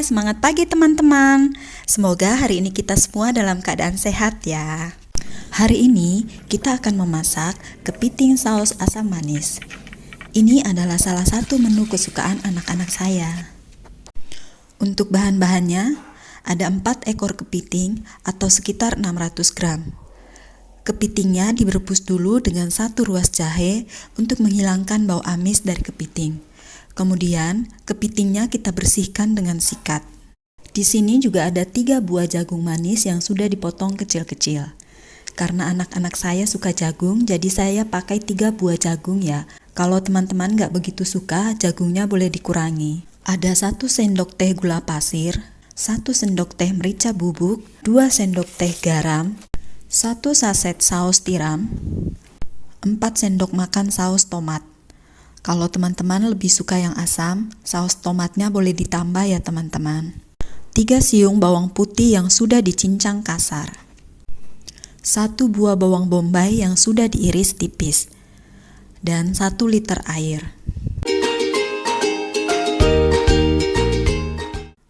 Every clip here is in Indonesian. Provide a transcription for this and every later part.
semangat pagi teman-teman. Semoga hari ini kita semua dalam keadaan sehat ya. Hari ini kita akan memasak kepiting saus asam manis. Ini adalah salah satu menu kesukaan anak-anak saya. Untuk bahan-bahannya, ada 4 ekor kepiting atau sekitar 600 gram. Kepitingnya direbus dulu dengan 1 ruas jahe untuk menghilangkan bau amis dari kepiting. Kemudian, kepitingnya kita bersihkan dengan sikat. Di sini juga ada 3 buah jagung manis yang sudah dipotong kecil-kecil. Karena anak-anak saya suka jagung, jadi saya pakai 3 buah jagung ya. Kalau teman-teman nggak begitu suka, jagungnya boleh dikurangi. Ada 1 sendok teh gula pasir, 1 sendok teh merica bubuk, 2 sendok teh garam, 1 saset saus tiram, 4 sendok makan saus tomat. Kalau teman-teman lebih suka yang asam, saus tomatnya boleh ditambah ya teman-teman. 3 siung bawang putih yang sudah dicincang kasar. 1 buah bawang bombay yang sudah diiris tipis. Dan 1 liter air.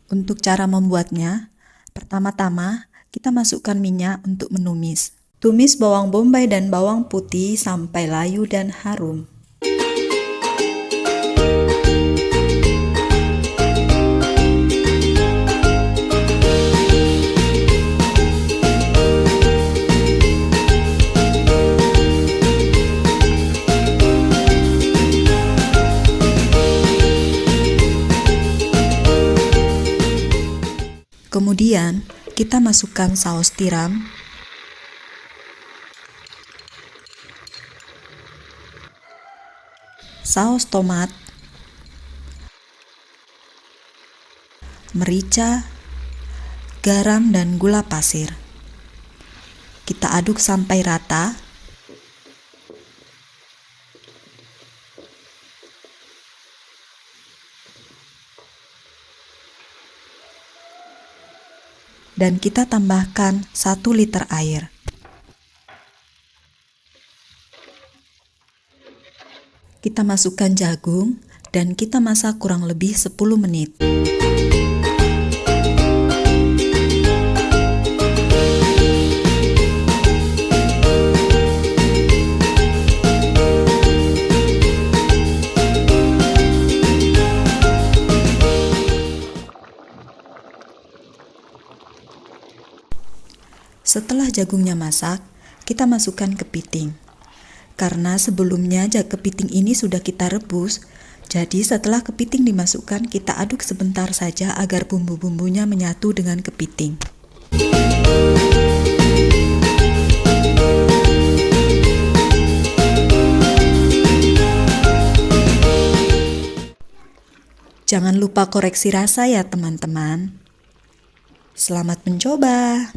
Untuk cara membuatnya, pertama-tama kita masukkan minyak untuk menumis. Tumis bawang bombay dan bawang putih sampai layu dan harum. Kemudian, kita masukkan saus tiram, saus tomat, merica, garam, dan gula pasir. Kita aduk sampai rata. Dan kita tambahkan 1 liter air. Kita masukkan jagung dan kita masak kurang lebih 10 menit. Setelah jagungnya masak, kita masukkan kepiting. Karena sebelumnya kepiting ini sudah kita rebus, jadi setelah kepiting dimasukkan, kita aduk sebentar saja agar bumbu-bumbunya menyatu dengan kepiting. Jangan lupa koreksi rasa ya teman-teman. Selamat mencoba.